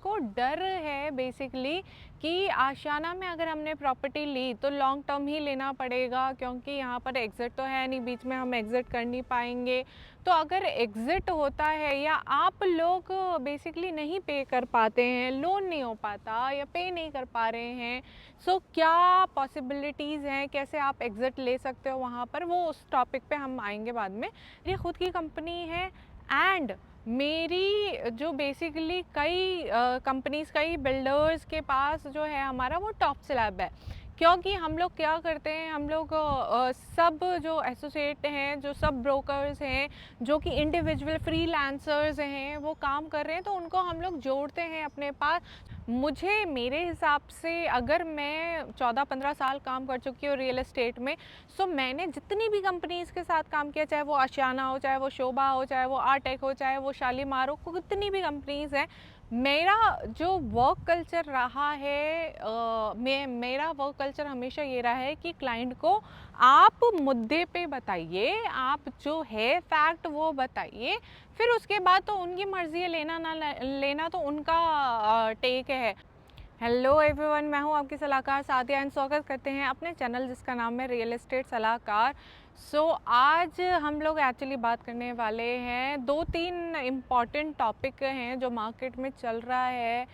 जिनको डर है बेसिकली कि आशियाना में अगर हमने प्रॉपर्टी ली तो लॉन्ग टर्म ही लेना पड़ेगा, क्योंकि यहाँ पर एग्ज़िट तो है नहीं, बीच में हम एग्ज़िट कर नहीं पाएंगे। तो अगर एग्ज़िट होता है या आप लोग बेसिकली नहीं पे कर पाते हैं, लोन नहीं हो पाता या पे नहीं कर पा रहे हैं, सो क्या पॉसिबिलिटीज़ हैं, कैसे आप एग्ज़िट ले सकते हो वहाँ पर, वो उस टॉपिक पे हम आएंगे बाद में। ये खुद की कंपनी है एंड मेरी जो बेसिकली कई कंपनीज़, कई बिल्डर्स के पास जो है हमारा वो टॉप स्लैब है। क्योंकि हम लोग क्या करते हैं, हम लोग सब जो एसोसिएट हैं, जो सब ब्रोकर्स हैं, जो कि इंडिविजुअल फ्रीलांसर्स हैं, वो काम कर रहे हैं, तो उनको हम लोग जोड़ते हैं अपने पास। मुझे मेरे हिसाब से अगर मैं 14-15 साल काम कर चुकी हूँ रियल एस्टेट में, सो मैंने जितनी भी कंपनीज़ के साथ काम किया, चाहे वो आशियाना हो, चाहे वो शोभा हो, चाहे वो आर्टेक हो, चाहे वो शालीमार हो, कितनी भी कंपनीज़ हैं, मेरा जो वर्क कल्चर रहा है, मेरा वर्क कल्चर हमेशा ये रहा है कि क्लाइंट को आप मुद्दे पे बताइए, आप जो है फैक्ट वो बताइए, फिर उसके बाद तो उनकी मर्ज़ी है, लेना ना लेना तो उनका टेक है। हेलो एवरीवन, मैं हूं आपकी सलाहकार सादिया एंड स्वागत करते हैं अपने चैनल जिसका नाम है रियल एस्टेट सलाहकार। आज हम लोग एक्चुअली बात करने वाले हैं, 2-3 इम्पॉर्टेंट टॉपिक हैं जो मार्केट में चल रहा है।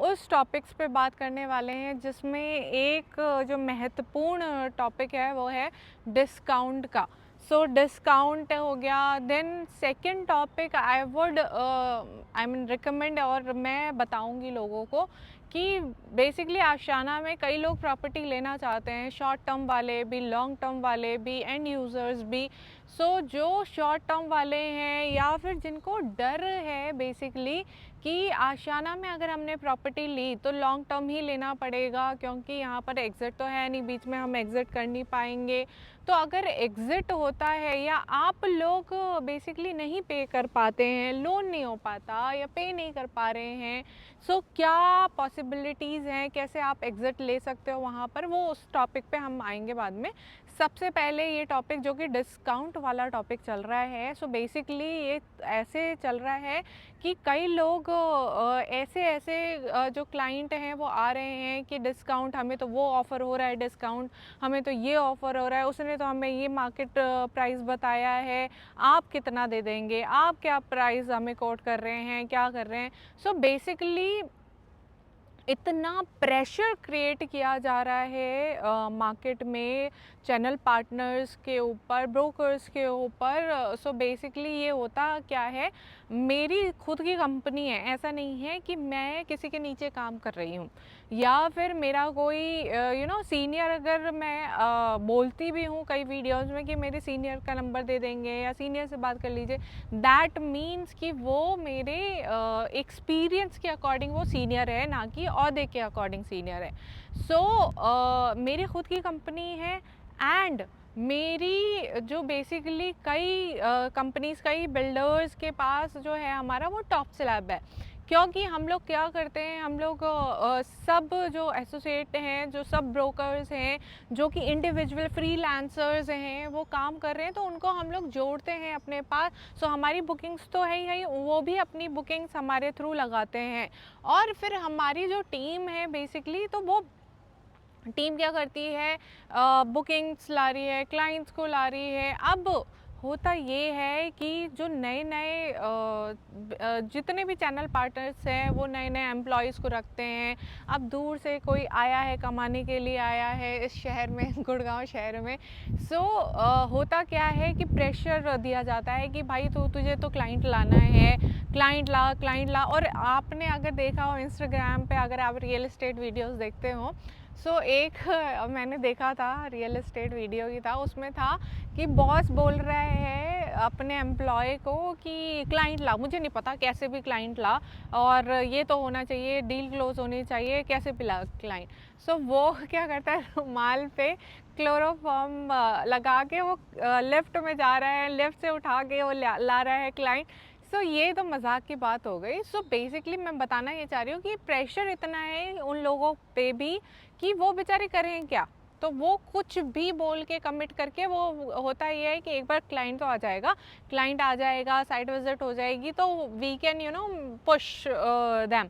उस टॉपिक्स पे बात करने वाले हैं, जिसमें एक जो महत्वपूर्ण टॉपिक है वो है डिस्काउंट का। डिस्काउंट हो गया। Then second topic I would I mean recommend, और मैं बताऊंगी लोगों को कि बेसिकली आशियाना में कई लोग प्रॉपर्टी लेना चाहते हैं, शॉर्ट टर्म वाले भी, लॉन्ग टर्म वाले भी, एंड यूज़र्स भी। जो शॉर्ट टर्म वाले हैं या फिर जिनको डर है बेसिकली कि आशियाना में अगर हमने प्रॉपर्टी ली तो लॉन्ग टर्म ही लेना पड़ेगा, क्योंकि यहाँ पर एग्ज़िट तो है नहीं, बीच में हम एग्ज़िट कर नहीं पाएंगे। तो अगर एग्ज़िट होता है या आप लोग बेसिकली नहीं पे कर पाते हैं, लोन नहीं हो पाता या पे नहीं कर पा रहे हैं, क्या पॉसिबिलिटीज़ हैं, कैसे आप एग्ज़िट ले सकते हो वहाँ पर, वो उस टॉपिक पे हम आएंगे बाद में। सबसे पहले ये टॉपिक जो कि डिस्काउंट वाला टॉपिक चल रहा है, बेसिकली ये ऐसे चल रहा है कि कई लोग ऐसे जो क्लाइंट हैं वो आ रहे हैं कि डिस्काउंट, हमें तो वो ऑफ़र हो रहा है, डिस्काउंट हमें तो ये ऑफ़र हो रहा है, उसने तो हमें ये मार्केट प्राइस बताया है, आप कितना दे देंगे, आप क्या प्राइस हमें कोट कर रहे हैं, क्या कर रहे हैं। बेसिकली इतना प्रेशर क्रिएट किया जा रहा है मार्केट में, चैनल पार्टनर्स के ऊपर, ब्रोकर्स के ऊपर। बेसिकली ये होता क्या है, मेरी खुद की कंपनी है, ऐसा नहीं है कि मैं किसी के नीचे काम कर रही हूँ, या फिर मेरा कोई सीनियर, अगर मैं बोलती भी हूँ कई वीडियोज़ में कि मेरे सीनियर का नंबर दे देंगे या सीनियर से बात कर लीजिए, दैट मीन्स कि वो मेरे एक्सपीरियंस के अकॉर्डिंग वो सीनियर है, ना कि ओहदे के अकॉर्डिंग सीनियर है। मेरी खुद की कंपनी है एंड मेरी जो बेसिकली कई कंपनीज़, कई बिल्डर्स के पास जो है हमारा वो टॉप स्लैब है। क्योंकि हम लोग क्या करते हैं, हम लोग सब जो एसोसिएट हैं, जो सब ब्रोकर्स हैं, जो कि इंडिविजुअल फ्रीलांसर्स हैं, वो काम कर रहे हैं, तो उनको हम लोग जोड़ते हैं अपने पास। हमारी बुकिंग्स तो है ही, वो भी अपनी बुकिंग्स हमारे थ्रू लगाते हैं। और फिर हमारी जो टीम है बेसिकली, तो वो टीम क्या करती है, बुकिंग्स ला रही है, क्लाइंट्स को ला रही है। अब होता ये है कि जो नए नए जितने भी चैनल पार्टनर्स हैं, वो नए नए एम्प्लॉयज़ को रखते हैं। अब दूर से कोई आया है, कमाने के लिए आया है इस शहर में गुड़गांव शहर में। होता क्या है कि प्रेशर दिया जाता है कि भाई तुझे तो क्लाइंट लाना है, क्लाइंट ला। और आपने अगर देखा हो इंस्टाग्राम पे, अगर आप रियल एस्टेट वीडियोज़ देखते हो, एक मैंने देखा था, रियल एस्टेट वीडियो ही था, उसमें था कि बॉस बोल रहा है अपने एम्प्लॉय को कि क्लाइंट ला, मुझे नहीं पता कैसे भी क्लाइंट ला, और ये तो होना चाहिए, डील क्लोज होनी चाहिए, कैसे भी ला क्लाइंट। वो क्या करता है, रुमाल पे क्लोरोफॉर्म लगा के वो लिफ्ट में जा रहा है, लिफ्ट से उठा के वो ला रहा है क्लाइंट। ये तो मजाक की बात हो गई। बेसिकली मैं बताना ये चाह रही हूँ कि प्रेशर इतना है उन लोगों पे भी कि वो बेचारे करें क्या, तो वो कुछ भी बोल के कमिट करके, वो होता ये है कि एक बार क्लाइंट तो आ जाएगा, साइट विजिट हो जाएगी, तो वी कैन पुश दैम।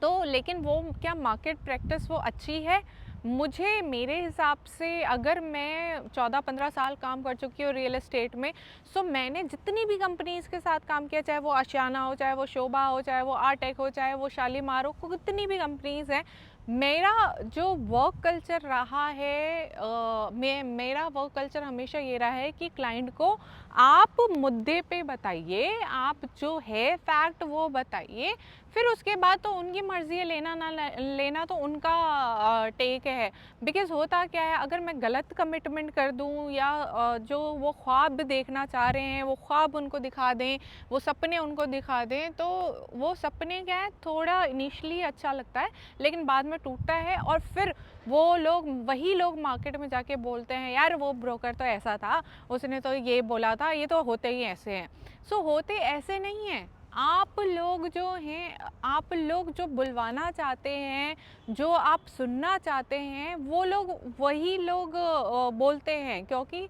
तो लेकिन वो क्या मार्केट प्रैक्टिस वो अच्छी है? मुझे मेरे हिसाब से अगर मैं 14-15 साल काम कर चुकी हूँ रियल एस्टेट में, सो मैंने जितनी भी कंपनीज़ के साथ काम किया, चाहे वो आशियाना हो, चाहे वो शोभा हो, चाहे वो आर्टेक हो, चाहे वो शालीमार हो, कितनी भी कंपनीज़ हैं, मेरा जो वर्क कल्चर रहा है मेरा वर्क कल्चर हमेशा ये रहा है कि क्लाइंट को आप मुद्दे पे बताइए, आप जो है फैक्ट वो बताइए, फिर उसके बाद तो उनकी मर्ज़ी है, लेना ना लेना तो उनका टेक है। बिकॉज़ होता क्या है, अगर मैं गलत कमिटमेंट कर दूँ या जो वो ख्वाब देखना चाह रहे हैं वो ख्वाब उनको दिखा दें, वो सपने उनको दिखा दें, तो वो सपने क्या है, थोड़ा इनिशियली अच्छा लगता है लेकिन बाद में टूटता है, और फिर वही लोग मार्केट में जाके बोलते हैं, यार वो ब्रोकर तो ऐसा था, उसने तो ये बोला था, ये तो होते ही ऐसे हैं। सो होते ऐसे नहीं हैं। आप लोग जो हैं, आप लोग जो बुलवाना चाहते हैं, जो आप सुनना चाहते हैं, वो लोग वही लोग बोलते हैं, क्योंकि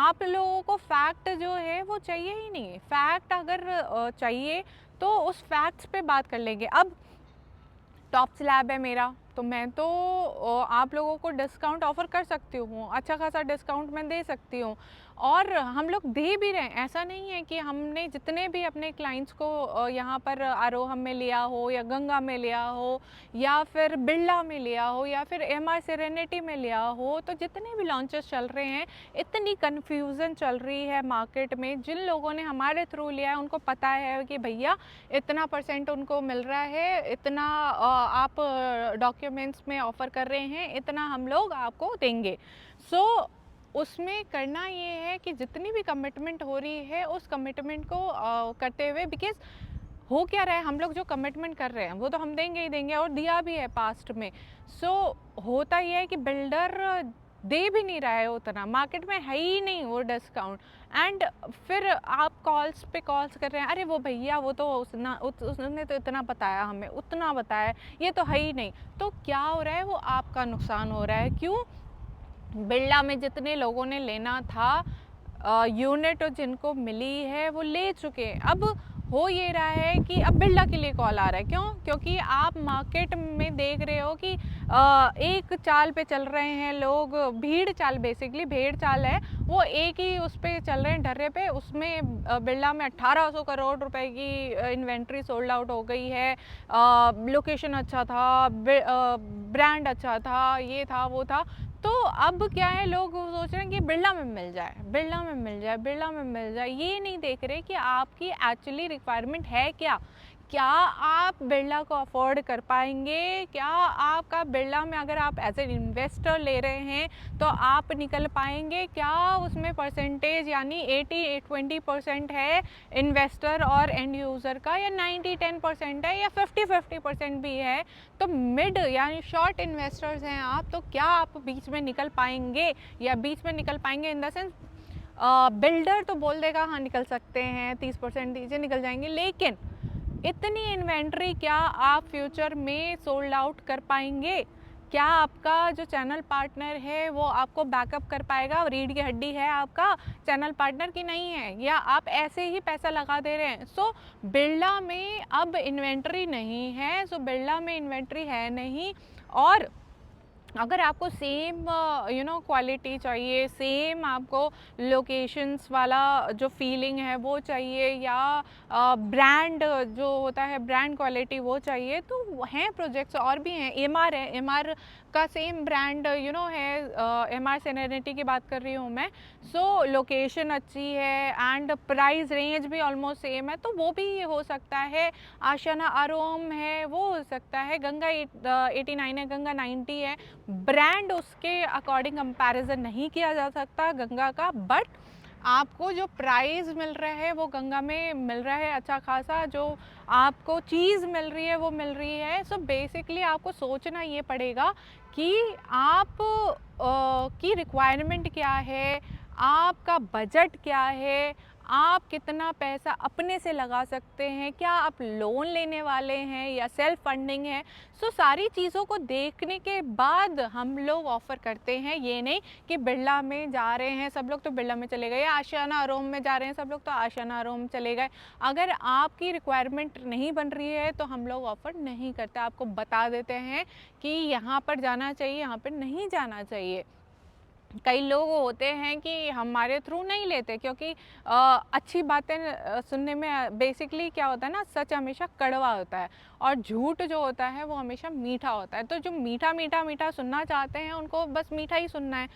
आप लोगों को फैक्ट जो है वो चाहिए ही नहीं। फैक्ट अगर चाहिए तो उस फैक्ट्स पे बात कर लेंगे। अब टॉप स्लैब है मेरा, तो मैं तो आप लोगों को डिस्काउंट ऑफ़र कर सकती हूँ, अच्छा खासा डिस्काउंट मैं दे सकती हूँ, और हम लोग दे भी रहे हैं। ऐसा नहीं है कि हमने जितने भी अपने क्लाइंट्स को यहाँ पर आरोहम में लिया हो, या गंगा में लिया हो, या फिर बिरला में लिया हो, या फिर एमआर सेरेनिटी में लिया हो, तो जितने भी लॉन्चेस चल रहे हैं, इतनी कन्फ्यूज़न चल रही है मार्केट में। जिन लोगों ने हमारे थ्रू लिया है उनको पता है कि भैया इतना परसेंट उनको मिल रहा है, इतना आप डॉक्यूमेंट्स में ऑफ़र कर रहे हैं, इतना हम लोग आपको देंगे। सो उसमें करना ये है कि जितनी भी कमिटमेंट हो रही है उस कमिटमेंट को करते हुए, बिकॉज़ हो क्या रहा है, हम लोग जो कमिटमेंट कर रहे हैं वो तो हम देंगे ही देंगे, और दिया भी है पास्ट में। सो होता ये है कि बिल्डर दे भी नहीं रहा है उतना, मार्केट में है ही नहीं वो डिस्काउंट, एंड फिर आप कॉल्स पे कॉल्स कर रहे हैं, अरे वो भैया वो तो उसने तो इतना बताया, हमें उतना बताया, ये तो है ही नहीं। तो क्या हो रहा है, वो आपका नुकसान हो रहा है। क्यों? बिरला में जितने लोगों ने लेना था यूनिट जिनको मिली है वो ले चुके हैं। अब हो ये रहा है कि अब बिरला के लिए कॉल आ रहा है। क्यों? क्योंकि आप मार्केट में देख रहे हो कि एक चाल पे चल रहे हैं लोग, भीड़ चाल, बेसिकली भेड़ चाल है, वो एक ही उस पे चल रहे हैं, ढर्रे पे। उसमें बिरला में 1800 करोड़ रुपए की इन्वेंट्री सोल्ड आउट हो गई है। लोकेशन अच्छा था, ब्रांड अच्छा था, ये था वो था। तो अब क्या है, लोग सोच रहे हैं कि बिरला में मिल जाए, बिरला में मिल जाए, बिरला में मिल जाए। ये नहीं देख रहे कि आपकी एक्चुअली रिक्वायरमेंट है क्या। क्या आप बिरला को अफोर्ड कर पाएंगे? क्या आपका बिरला में, अगर आप एज ए इन्वेस्टर ले रहे हैं, तो आप निकल पाएंगे क्या? उसमें परसेंटेज यानी 80-20% है इन्वेस्टर और एंड यूज़र का, या 90-10% है, या 50-50% भी है। तो मिड यानी शॉर्ट इन्वेस्टर्स हैं आप, तो क्या आप बीच में निकल पाएंगे? या बीच में निकल पाएंगे इन द सेंस, बिल्डर तो बोल देगा हाँ निकल सकते हैं, 30% दीजिए, निकल जाएंगे, लेकिन इतनी इन्वेंट्री क्या आप फ्यूचर में सोल्ड आउट कर पाएंगे? क्या आपका जो चैनल पार्टनर है वो आपको बैकअप कर पाएगा? रीढ़ की हड्डी है आपका चैनल पार्टनर की नहीं है, या आप ऐसे ही पैसा लगा दे रहे हैं? सो बिरला में अब इन्वेंट्री नहीं है, सो बिरला में इन्वेंट्री है नहीं। और अगर आपको सेम क्वालिटी चाहिए, सेम आपको लोकेशंस वाला जो फीलिंग है वो चाहिए, या ब्रांड जो होता है ब्रांड क्वालिटी वो चाहिए, तो हैं प्रोजेक्ट्स और भी हैं। एमआर है, एमआर का सेम ब्रांड है, एमआर सेरेनिटी की बात कर रही हूँ मैं। सो लोकेशन अच्छी है एंड प्राइस रेंज भी ऑलमोस्ट सेम है, तो वो भी हो सकता है। आशियाना आरोम है, वो हो सकता है। गंगा 89 है, गंगा 90 है। ब्रांड उसके अकॉर्डिंग कंपैरिजन नहीं किया जा सकता गंगा का, बट आपको जो प्राइस मिल रहा है वो गंगा में मिल रहा है अच्छा खासा, जो आपको चीज़ मिल रही है वो मिल रही है। सो बेसिकली आपको सोचना ये पड़ेगा कि आप की रिक्वायरमेंट क्या है, आपका बजट क्या है, आप कितना पैसा अपने से लगा सकते हैं, क्या आप लोन लेने वाले हैं या सेल्फ फंडिंग है। सो सारी चीज़ों को देखने के बाद हम लोग ऑफ़र करते हैं। ये नहीं कि बिरला में जा रहे हैं सब लोग तो बिरला में चले गए, या आशियाना अरोम में जा रहे हैं सब लोग तो आशियाना अरोम चले गए। अगर आपकी रिक्वायरमेंट नहीं बन रही है तो हम लोग ऑफ़र नहीं करते, आपको बता देते हैं कि यहाँ पर जाना चाहिए, यहाँ पर नहीं जाना चाहिए। कई लोग होते हैं कि हमारे थ्रू नहीं लेते, क्योंकि अच्छी बातें सुनने में बेसिकली क्या होता है ना, सच हमेशा कड़वा होता है और झूठ जो होता है वो हमेशा मीठा होता है। तो जो मीठा मीठा मीठा सुनना चाहते हैं उनको बस मीठा ही सुनना है,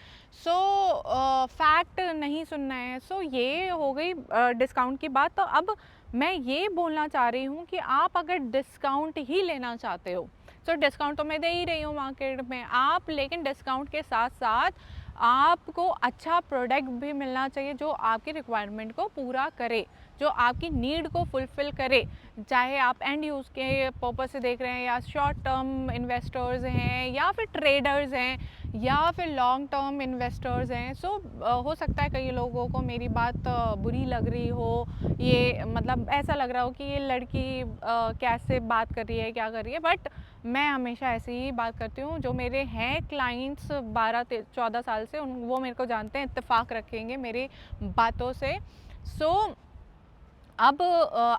फैक्ट नहीं सुनना है। ये हो गई डिस्काउंट की बात। तो अब मैं ये बोलना चाह रही हूँ कि आप अगर डिस्काउंट ही लेना चाहते हो तो डिस्काउंट तो मैं दे ही रही हूँ मार्केट में आप, लेकिन डिस्काउंट के साथ साथ आपको अच्छा प्रोडक्ट भी मिलना चाहिए जो आपकी रिक्वायरमेंट को पूरा करे, जो आपकी नीड को फुलफ़िल करे। चाहे आप एंड यूज़ के पर्पस से देख रहे हैं, या शॉर्ट टर्म इन्वेस्टर्स हैं, या फिर ट्रेडर्स हैं, या फिर लॉन्ग टर्म इन्वेस्टर्स हैं। हो सकता है कई लोगों को मेरी बात बुरी लग रही हो, ये मतलब ऐसा लग रहा हो कि ये लड़की कैसे बात कर रही है, क्या कर रही है, बट मैं हमेशा ऐसे ही बात करती हूँ। जो मेरे हैं क्लाइंट्स 12-14 साल से, उन वो मेरे को जानते हैं, इत्तेफाक रखेंगे मेरी बातों से। सो अब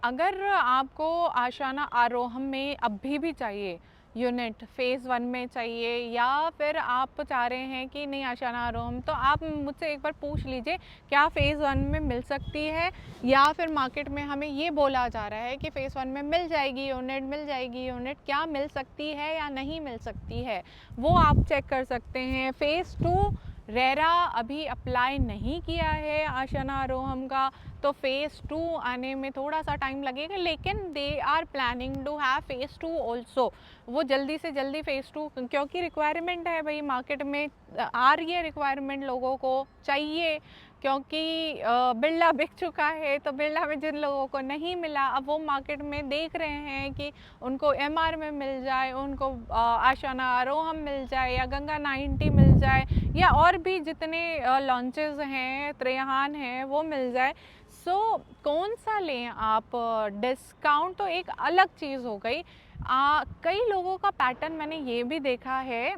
अगर आपको आशियाना आरोहम में अभी भी चाहिए यूनिट, फ़ेज़ 1 में चाहिए, या फिर आप चाह रहे हैं कि नहीं आशियाना आरोहम, तो आप मुझसे एक बार पूछ लीजिए क्या फ़ेज़ 1 में मिल सकती है, या फिर मार्केट में हमें ये बोला जा रहा है कि फ़ेज़ 1 में मिल जाएगी यूनिट, मिल जाएगी यूनिट, क्या मिल सकती है या नहीं मिल सकती है, वो आप चेक कर सकते हैं। फ़ेज़ 2 रेरा अभी अप्लाई नहीं किया है आशियाना आरोहम का, तो फ़ेज़ 2 आने में थोड़ा सा टाइम लगेगा, लेकिन they are planning to have phase 2 also. वो जल्दी से जल्दी फ़ेज़ 2, क्योंकि रिक्वायरमेंट है भाई, मार्केट में आ रही है रिक्वायरमेंट, लोगों को चाहिए, क्योंकि बिरला बिक चुका है। तो बिरला में जिन लोगों को नहीं मिला, अब वो मार्केट में देख रहे हैं कि उनको एमआर में मिल जाए, उनको आशियाना आरोहम मिल जाए, या गंगा 90 मिल जाए, या और भी जितने लॉन्चेस हैं, त्रेहान हैं, वो मिल जाए। कौन सा लें आप? डिस्काउंट तो एक अलग चीज़ हो गई। कई लोगों का पैटर्न मैंने ये भी देखा है,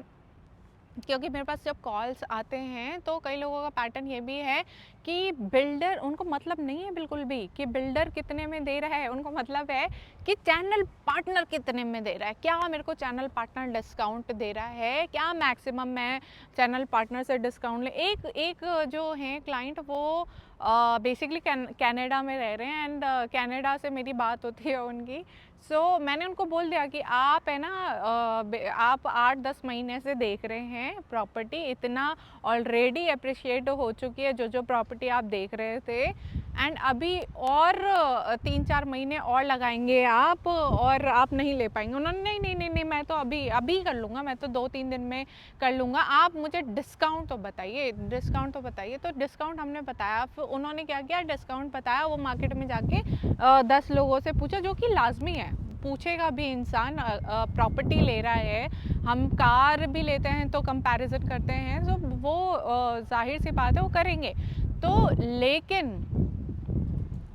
क्योंकि मेरे पास जब कॉल्स आते हैं तो कई लोगों का पैटर्न ये भी है कि बिल्डर, उनको मतलब नहीं है बिल्कुल भी कि बिल्डर कितने में दे रहा है, उनको मतलब है कि चैनल पार्टनर कितने में दे रहा है, क्या मेरे को चैनल पार्टनर डिस्काउंट दे रहा है, क्या मैक्सिमम मैं चैनल पार्टनर से डिस्काउंट ले। एक जो हैं क्लाइंट, वो बेसिकली कनाडा में रह रहे हैं, एंड कनाडा से मेरी बात होती है उनकी। मैंने उनको बोल दिया कि आप है ना, आप 8-10 महीने से देख रहे हैं प्रॉपर्टी, इतना ऑलरेडी अप्रिशिएट हो चुकी है जो प्रॉपर्टी आप देख रहे थे, एंड अभी और 3-4 महीने और लगाएंगे आप, और आप नहीं ले पाएंगे। उन्होंने नहीं नहीं नहीं नहीं, मैं तो अभी अभी कर लूँगा, मैं तो 2-3 दिन में कर लूँगा, आप मुझे डिस्काउंट तो बताइए, डिस्काउंट तो बताइए। तो डिस्काउंट हमने बताया, फिर उन्होंने क्या किया, डिस्काउंट बताया, वो मार्केट में जाके 10 लोगों से पूछा, जो कि लाजमी है, पूछेगा भी इंसान, प्रॉपर्टी ले रहा है, हम कार भी लेते हैं तो कंपैरिजन करते हैं, तो वो जाहिर सी बात है वो करेंगे। तो लेकिन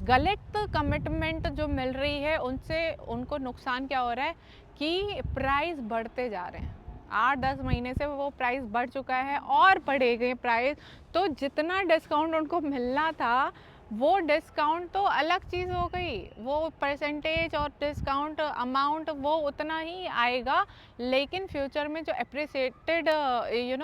गलत कमिटमेंट जो मिल रही है, उनसे उनको नुकसान क्या हो रहा है कि प्राइस बढ़ते जा रहे हैं। 8-10 महीने से वो प्राइस बढ़ चुका है और बढ़ेंगे प्राइस। तो जितना डिस्काउंट उनको मिलना था, वो डिस्काउंट तो अलग चीज़ हो गई, वो परसेंटेज और डिस्काउंट अमाउंट वो उतना ही आएगा, लेकिन फ्यूचर में जो अप्रिसिएटेड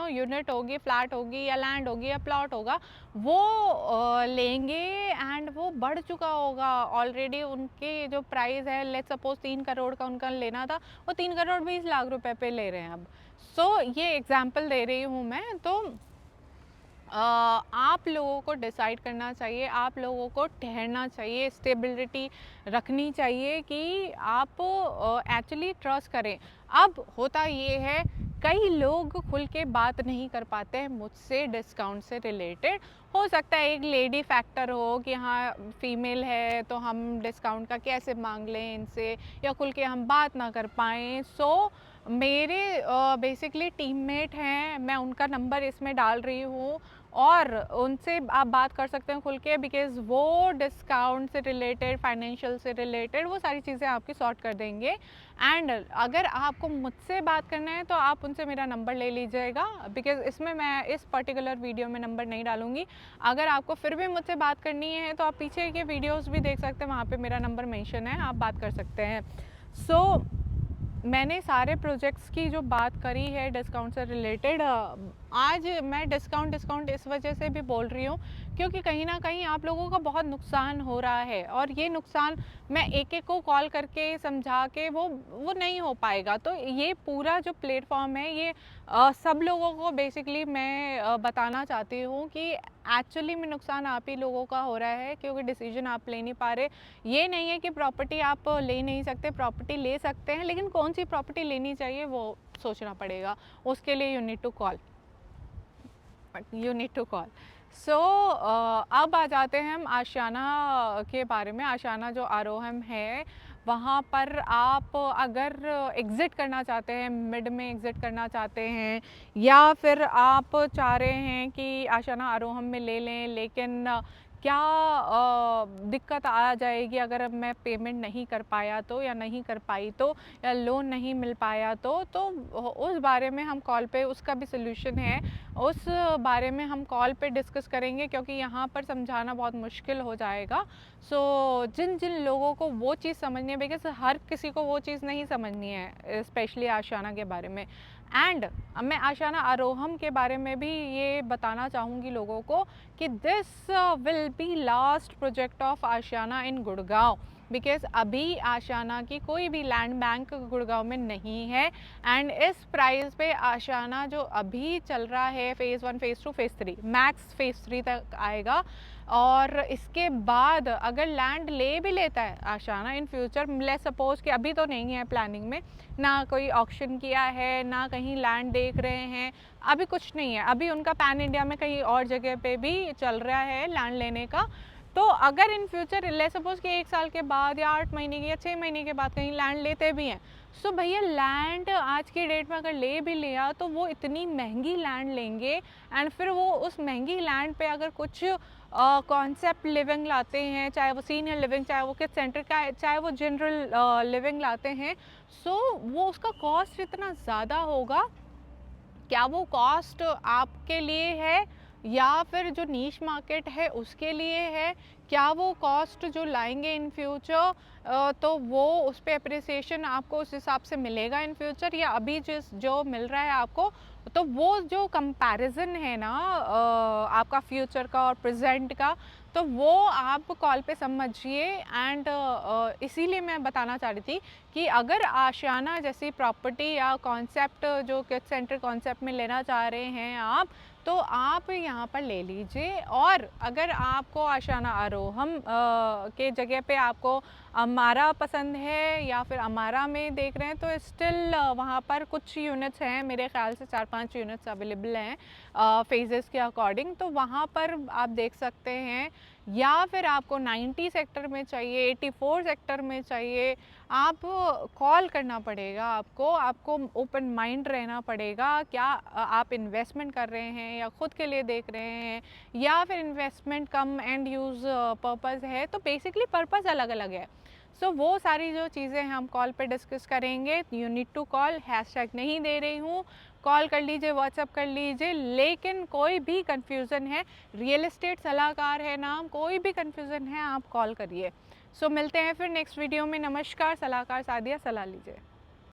यूनिट होगी, फ्लैट होगी, या लैंड होगी, या प्लॉट होगा, वो लेंगे, एंड वो बढ़ चुका होगा ऑलरेडी। उनके जो प्राइस है, लेट्स सपोज 3 करोड़ का उनका लेना था, वो 3 करोड़ 20 लाख रुपए पे ले रहे हैं अब। ये एग्जाम्पल दे रही हूँ मैं। तो आप लोगों को डिसाइड करना चाहिए, आप लोगों को ठहरना चाहिए, स्टेबिलिटी रखनी चाहिए कि आप एक्चुअली ट्रस्ट करें। अब होता ये है, कई लोग खुल के बात नहीं कर पाते हैं मुझसे डिस्काउंट से रिलेटेड। हो सकता है एक लेडी फैक्टर हो कि हाँ फीमेल है तो हम डिस्काउंट का कैसे मांग लें इनसे, या खुल के हम बात ना कर पाएँ। मेरे बेसिकली टीममेट हैं, मैं उनका नंबर इसमें डाल रही हूँ, और उनसे आप बात कर सकते हैं खुल के, बिकॉज़ वो डिस्काउंट से रिलेटेड, फाइनेंशियल से रिलेटेड वो सारी चीज़ें आपकी सॉर्ट कर देंगे। एंड अगर आपको मुझसे बात करना है तो आप उनसे मेरा नंबर ले लीजिएगा, बिकॉज़ इसमें मैं इस पर्टिकुलर वीडियो में नंबर नहीं डालूँगी। अगर आपको फिर भी मुझसे बात करनी है तो आप पीछे के वीडियोज़ भी देख सकते हैं, वहाँ पे मेरा नंबर मेंशन है, आप बात कर सकते हैं। सो मैंने सारे प्रोजेक्ट्स की जो बात करी है डिस्काउंट से रिलेटेड, आज मैं डिस्काउंट डिस्काउंट इस वजह से भी बोल रही हूँ क्योंकि कहीं ना कहीं आप लोगों का बहुत नुकसान हो रहा है, और ये नुकसान मैं एक एक को कॉल करके समझा के वो नहीं हो पाएगा। तो ये पूरा जो प्लेटफॉर्म है ये सब लोगों को बेसिकली मैं बताना चाहती हूँ कि एक्चुअली में नुकसान आप ही लोगों का हो रहा है क्योंकि डिसीजन आप ले नहीं पा रहे। ये नहीं है कि प्रॉपर्टी आप ले नहीं सकते, प्रॉपर्टी ले सकते हैं, लेकिन कौन सी प्रॉपर्टी लेनी चाहिए वो सोचना पड़ेगा। उसके लिए यू नीड टू कॉल। सो अब आ जाते हैं हम आशियाना के बारे में। आशियाना जो आरोहम है वहाँ पर आप अगर एग्ज़िट करना चाहते हैं, मिड में एग्ज़िट करना चाहते हैं, या फिर आप चाह रहे हैं कि आशियाना आरोहम में ले लें, लेकिन क्या दिक्कत आ जाएगी अगर अब मैं पेमेंट नहीं कर पाया तो, या नहीं कर पाई तो, या लोन नहीं मिल पाया तो उस बारे में हम कॉल पे, उसका भी सोल्यूशन है, उस बारे में हम कॉल पे डिस्कस करेंगे क्योंकि यहाँ पर समझाना बहुत मुश्किल हो जाएगा। सो जिन जिन लोगों को वो चीज़ समझनी है, बिकॉज हर किसी को वो चीज़ नहीं समझनी है, स्पेशली आशियाना के बारे में। एंड मैं आशियाना आरोहम के बारे में भी ये बताना चाहूँगी लोगों को कि this will be last project of Ashiana in Gurgaon, because अभी आशियाना की कोई भी लैंड बैंक गुड़गांव में नहीं है। एंड इस प्राइस पे आशियाना जो अभी चल रहा है phase 1, phase 2, phase 3, max phase 3 तक आएगा। और इसके बाद अगर लैंड ले भी लेता है आशियाना इन फ्यूचर, लेट्स सपोज कि अभी तो नहीं है प्लानिंग में, ना कोई ऑक्शन किया है, ना कहीं लैंड देख रहे हैं, अभी कुछ नहीं है, अभी उनका पैन इंडिया में कहीं और जगह पे भी चल रहा है लैंड लेने का। तो अगर इन फ्यूचर लेट्स सपोज कि 1 साल के बाद या 8 महीने के या 6 महीने के बाद कहीं लैंड लेते भी हैं, सो भैया लैंड आज की डेट में अगर ले भी लिया तो वो इतनी महंगी लैंड लेंगे, एंड फिर वो उस महंगी लैंड पे अगर कुछ कॉन्सेप्ट लिविंग लाते हैं, चाहे वो सीनियर लिविंग, चाहे वो किड सेंटर का, चाहे वो जनरल लिविंग लाते हैं, सो वो उसका कॉस्ट इतना ज़्यादा होगा। क्या वो कॉस्ट आपके लिए है या फिर जो नीश मार्केट है उसके लिए है? क्या वो कॉस्ट जो लाएंगे इन फ्यूचर तो वो उस पर अप्रिसिएशन आपको उस हिसाब से मिलेगा इन फ्यूचर, या अभी जिस जो मिल रहा है आपको, तो वो जो कंपैरिजन है ना आपका फ्यूचर का और प्रेजेंट का, तो वो आप कॉल पे समझिए। एंड इसीलिए मैं बताना चाह रही थी कि अगर आशियाना जैसी प्रॉपर्टी या कॉन्सेप्ट जो किड सेंटर कॉन्सेप्ट में लेना चाह रहे हैं आप, तो आप यहाँ पर ले लीजिए। और अगर आपको आशियाना आरोहम के जगह पे आपको अमारा पसंद है या फिर अमारा में देख रहे हैं, तो स्टिल वहाँ पर कुछ यूनिट्स हैं, मेरे ख्याल से 4-5 यूनिट्स अवेलेबल हैं फेजेस के अकॉर्डिंग, तो वहाँ पर आप देख सकते हैं। या फिर आपको 90 सेक्टर में चाहिए, 84 सेक्टर में चाहिए, आप कॉल करना पड़ेगा, आपको ओपन माइंड रहना पड़ेगा। क्या आप इन्वेस्टमेंट कर रहे हैं या ख़ुद के लिए देख रहे हैं, या फिर investment come and use purpose है, तो बेसिकली पर्पज़ अलग अलग है। सो वो सारी जो चीज़ें हम कॉल पे डिस्कस करेंगे। You need to call, hashtag नहीं दे रही हूँ, कॉल कर लीजिए, व्हाट्सअप कर लीजिए। लेकिन कोई भी कन्फ्यूज़न है, रियल एस्टेट सलाहकार है नाम, कोई भी कन्फ्यूज़न है आप कॉल करिए। सो मिलते हैं फिर नेक्स्ट वीडियो में। नमस्कार, सलाहकार सादिया, सलाह लीजिए।